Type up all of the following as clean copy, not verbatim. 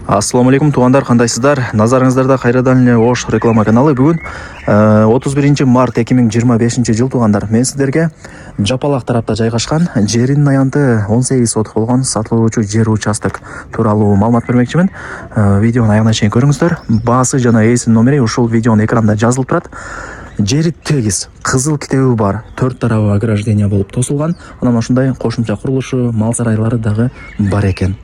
Ассаламу алейкум туугандар, кандайсыздар? Назарыңыздарда кайрадан эле Ош реклама каналы. Бүгүн 31 март 2025 жыл туугандар. Мен сиздерге Жапалак тарапта жайгашкан жеринин аянты 18 соток болгон сатылуучу жер участок тууралуу маалымат бермекчимин. Видеонун аягына чейин көрүңүздөр. Баасы жана ээсинин номери ушул видеонун экранында жазылып турат. Жери тегиз, кызыл китеби бар, 4 тарабы ограждение болуп тосулган. Анан ошондой кошумча курулушу, мал сарайлары дагы бар экен.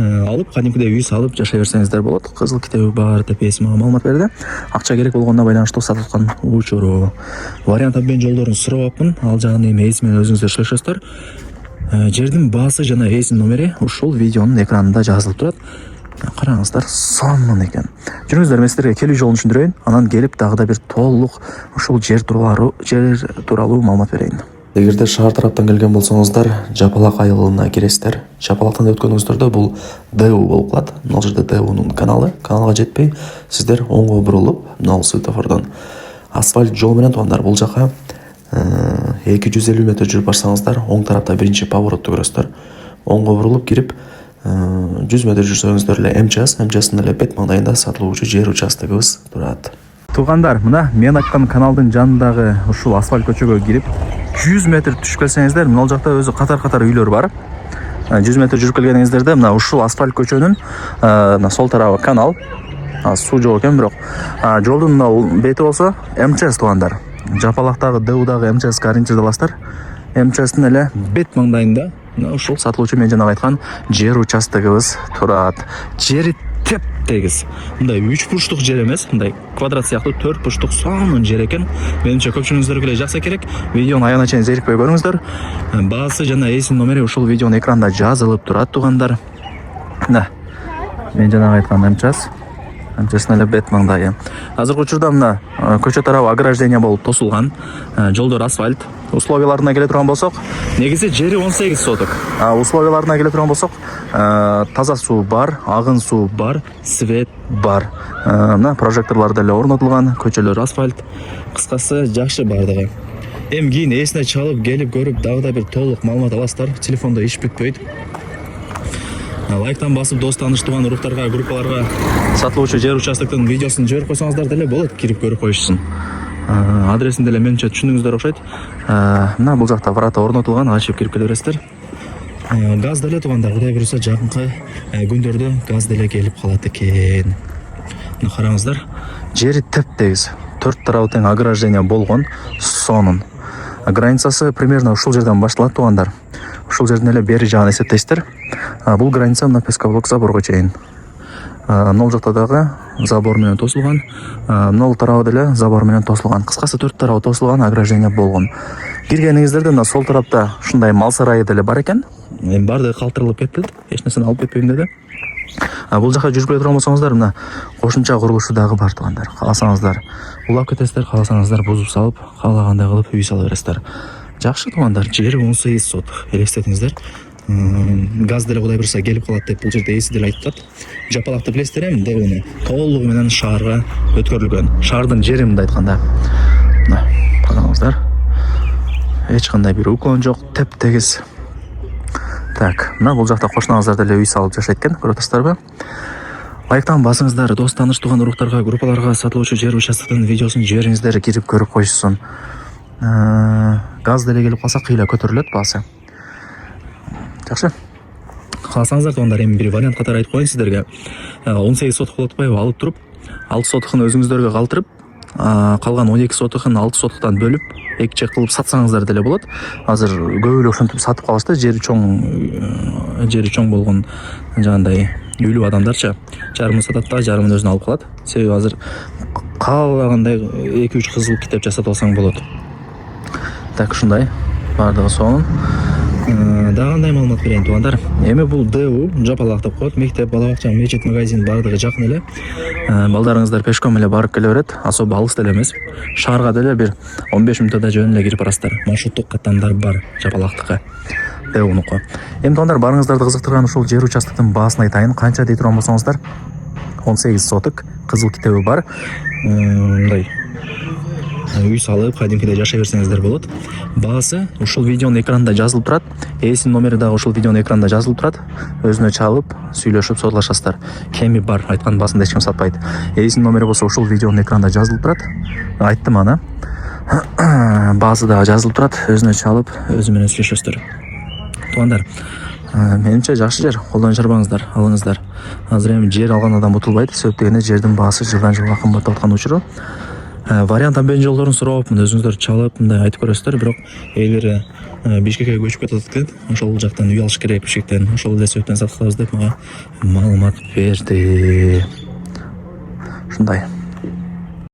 Алып кадимкидей үй салып жашай берсеңиздер болот. Кызыл китеби бар деп ээси мага маалымат берди. Акча керек болгонуна байланыштуу сатып аткан учуру. Вариант обмен жолдорун сурабапмын. Ал жагын эми ээси менен өзүңүздөр сүйлөшөсүздөр. Жердин баасы жана ээсинин номери ушул видеонун экранында жазылып турат. Караңыздар, сонун экен. Жүрүңүздөр, мен сиздерге келүү жолун түшүндүрөйүн. Анан келип дагы да бир толук ушул жер тууралуу маалымат берейин. Эгерде шаар тараптан келген болсоңуздар, Жапалак айылына киресиздер. Жапалактан өткөнүңүздөрдө бул ДУ болуп калат. Мына жерде ДУнун каналга жетпей, сиздер оңго бурулуп, мына светофордон асфальт жол менен туугандар бул жака 250 метр жүрүп барсаңыздар, оң тарапта биринчи поворотты көрөсүздөр. Оңго бурулуп кирип 100 метр жүрсөңүздөр эле МЧСтин эле бет маңдайында сатылуучу жер участогубуз турат. Туугандар, мына мен айткан каналдын жанындагы ушул асфальт көчөгө кирип 100 метр түшүп келсеңиздер, мына жакта өзү катар-катар үйлөр бар. 100 метр жүрүп келгениңиздерде мына ушул асфальт көчөнүн мына сол тарабы канал. Суу жок экен, бирок жолдун мына бети болсо МЧС туугандар. Жапалактагы ДУдагы МЧС ориентирде аласыздар. МЧСтин эле бет маңдайында мына ушул сатылуучу мен жана айткан жер участогубуз турат. Жери теп-тегиз. Мындай 3 бурчтук жер эмес, мындай квадрат сыяктуу 4 бурчтук сонун жер экен. Менимче көпчүлүгүңүздөргө эле жакса керек. Видеонун аягына чейин зерикпей көрүңүздөр. Баасы жана ээсинин номери ушул видеонун экранында жазылып турат туугандар. Мына мен жана айткан МЧСтин эле бет маңдайы. Азыркы учурда мына көчө тарабы ограждение болуп тосулган. Жолдор асфальт. Условияларына келе турган болсок, негизи жери 18 соток. Условияларына келе турган болсок, таза суу бар, агын суу бар, свет бар. Мына прожекторлор деле орнотулган, көчөлөр асфальт. Кыскасы жакшы бардыгы. Эми кийин эсине чалып, келип көрүп, дагы да бир толук маалымат аласыздар. Телефондо иш бүтпөйт. Лайктан басып, дос таныш туган уруктарга, группаларга сатылуучу жер участоктун видеосун жиберип койсоңуздар деле болот, кирип көрүп коюшсун. Адресин деле менимче түшүндүңүздөр окшойт. Мына бул жакта врата орнотулган, ачып кирип келе бересиздер. Газ деле туугандар, Кудай буйруса жакынкы күндөрдө газ деле келип калат экен. Мына караңыздар, жери теп-тегиз, 4 тарабы тең ограждение болгон, сонун. Границасы примерно ушул жерден башталат туугандар. Ушул жердин эле бери жагын эсептейсиздер. Бул граница мына Пескоблок заборго чейин. Нол жакта дагы забор менен тосулган. Нол тарабы деле забор менен тосулган. Кыскасы 4 тарабы тосулган, ограждение болгон. Киргениңиздерде мына сол тарапта ушундай мал сарайы деле бар экен. Эми баардыгы калтырылып кетти. Эч нерсени алып кетпейм деди. Бул жака жүрүп келе турган болсоңуздар, мына кошумча курулушу дагы бар туугандар. Кааласаңыздар улап кетесиздер, кааласаңыздар бузуп салып, каалагандай кылып үй сала бересиздер. Жакшы туугандар, жери 18 соток. Элестетиңиздер. Газ деле Кудай буйруса келип калат деп бул жерде ээси деле айтып атат. Жапалакты билесиздер эми, ДУну толугу менен шаарга өткөрүлгөн. Шаардын жери мындай айтканда. Мына караңыздар. Эч кандай бир уклон жок, теп-тегиз. Так, мына бул жакта кошуналарыңыздар деле үй салып жашайт экен, көрүп атасыздарбы? Лайктан басыңыздар, дос таныш туган уруктарга, группаларга сатылуучу жер участоктун видеосун жибериңиздер, кирип көрүп коюшсун. Газ деле келип калса кыйла көтөрүлөт баасы. Жакшы. Кааласаңыздар туугандар, эми бир вариант катары айтып коеюн сиздерге. 18 соток болуп атпайбы, алып туруп, 6 сотокун өзүңүздөргө калтырып, калган 12 сотокун 6 сотоктан бөлүп, эки чек кылып сатсаңыздар деле болот. Азыр көп эле ошентип сатып калышты, жери чоң болгон жагандай үйлүү адамдарча жарымын сатат да, жарымын өзүнө алып калат. Себеби азыр каалагандай 2-3 кызыл китеп жасатып алсаң болот. Так, ушундай баардыгы сонун. Дагы кандай маалымат берейин туугандар? Эми бул ДУ Жапалак деп коет, мектеп, бала бакча, мечит, магазин баардыгы жакын эле. Балдарыңыздар пешком эле барып келе берет, особо алыс деле эмес. Шаарга деле бир 15 мүнөттө жөн эле кирип барасыздар. Маршруттук каттамдар бар Жапалактыкы, ДУнуку. Эми туугандар, барыңыздарды кызыктырган ушул жер участоктун баасын айтайын. Канча дей турган болсоңуздар, 18 соток, кызыл китеби бар. Мындай үй салып кадимкидей жашай берсеңиздер болот. Баасы ушул видеонун экранында жазылып турат. Ээсинин номери дагы ушул видеонун экранында жазылып турат. Өзүнө чалып, сүйлөшүп содулашасыздар. Кеми бар, айткан баасында эч ким сатпайт. Ээсинин номери болсо ушул видеонун экранында жазылып турат. Айттым ана. Баасы дагы жазылып турат. Өзүнө чалып, өзү менен сүйлөшөсүздөр. Туугандар, менимче жакшы жер, колдон жарбаңыздар, алыңыздар. Азыр эми жер алган адам утулбайт, себеп дегенде жердин баасы жылдан жылга кымбаттап аткан учуру. Вариант амбен жолдорун сурапмын, өзүңүздөр чалып мындай айтып көрөсүздөр, бирок ээлери Бишкекке көчүп кетип атат экен. Ошол жактан үй алыш керек Бишкектен. Ошол эле себептен сатып алабыз деп мага маалымат берди. Ушундай.